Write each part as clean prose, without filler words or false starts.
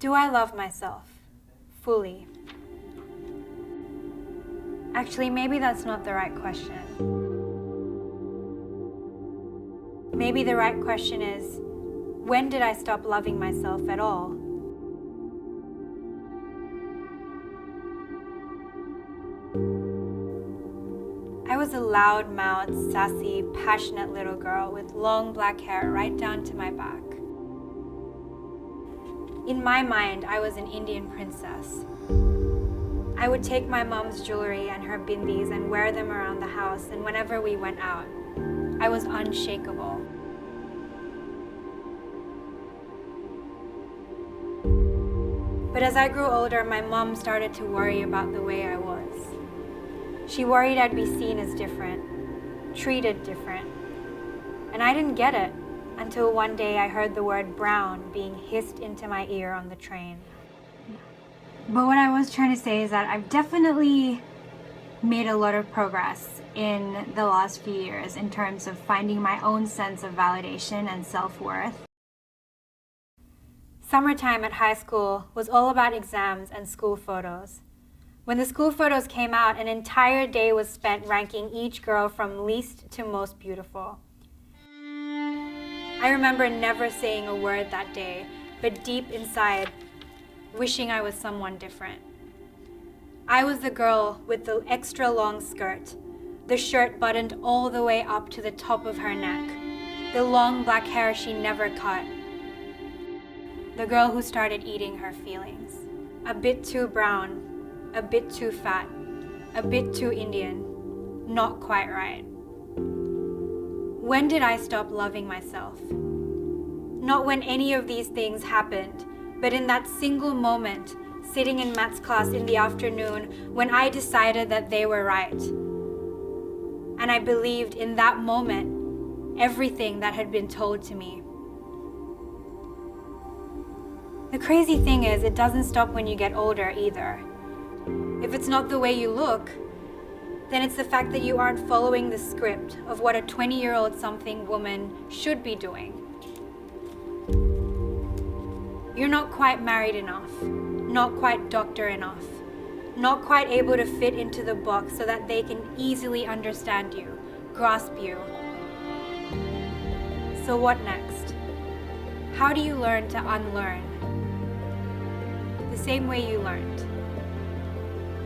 Do I love myself fully? Actually, maybe that's not the right question. Maybe the right question is, when did I stop loving myself at all? I was a loud-mouthed, sassy, passionate little girl with long black hair right down to my back. In my mind, I was an Indian princess. I would take my mom's jewelry and her bindis and wear them around the house, and whenever we went out, I was unshakable. But as I grew older, my mom started to worry about the way I was. She worried I'd be seen as different, treated different. And I didn't get it until one day I heard the word brown being hissed into my ear on the train. But what I was trying to say is that I've definitely made a lot of progress in the last few years in terms of finding my own sense of validation and self-worth. Summertime at high school was all about exams and school photos. When the school photos came out, an entire day was spent ranking each girl from least to most beautiful. I remember never saying a word that day, but deep inside, wishing I was someone different. I was the girl with the extra long skirt, the shirt buttoned all the way up to the top of her neck, the long black hair she never cut. The girl who started eating her feelings. A bit too brown, a bit too fat, a bit too Indian, not quite right. When did I stop loving myself? Not when any of these things happened, but in that single moment, sitting in maths class in the afternoon when I decided that they were right. And I believed in that moment everything that had been told to me. The crazy thing is, it doesn't stop when you get older either. If it's not the way you look, then it's the fact that you aren't following the script of what a 20-year-old something woman should be doing. You're not quite married enough, not quite doctor enough, not quite able to fit into the box so that they can easily understand you, grasp you. So what next? How do you learn to unlearn? The same way you learned.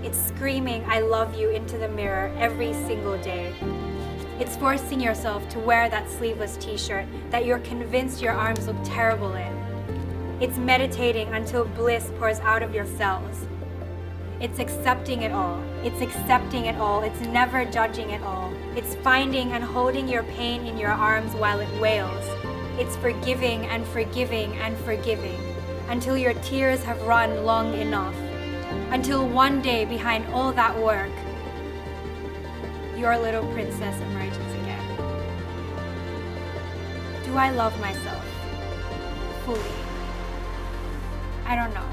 It's screaming "I love you" into the mirror every single day. It's forcing yourself to wear that sleeveless t-shirt that you're convinced your arms look terrible in. It's meditating until bliss pours out of your cells. It's accepting it all. It's accepting it all. It's never judging it all. It's finding and holding your pain in your arms while it wails. It's forgiving and forgiving and forgiving until your tears have run long enough. Until one day, behind all that work, your little princess emerges again. Do I love myself fully? I don't know.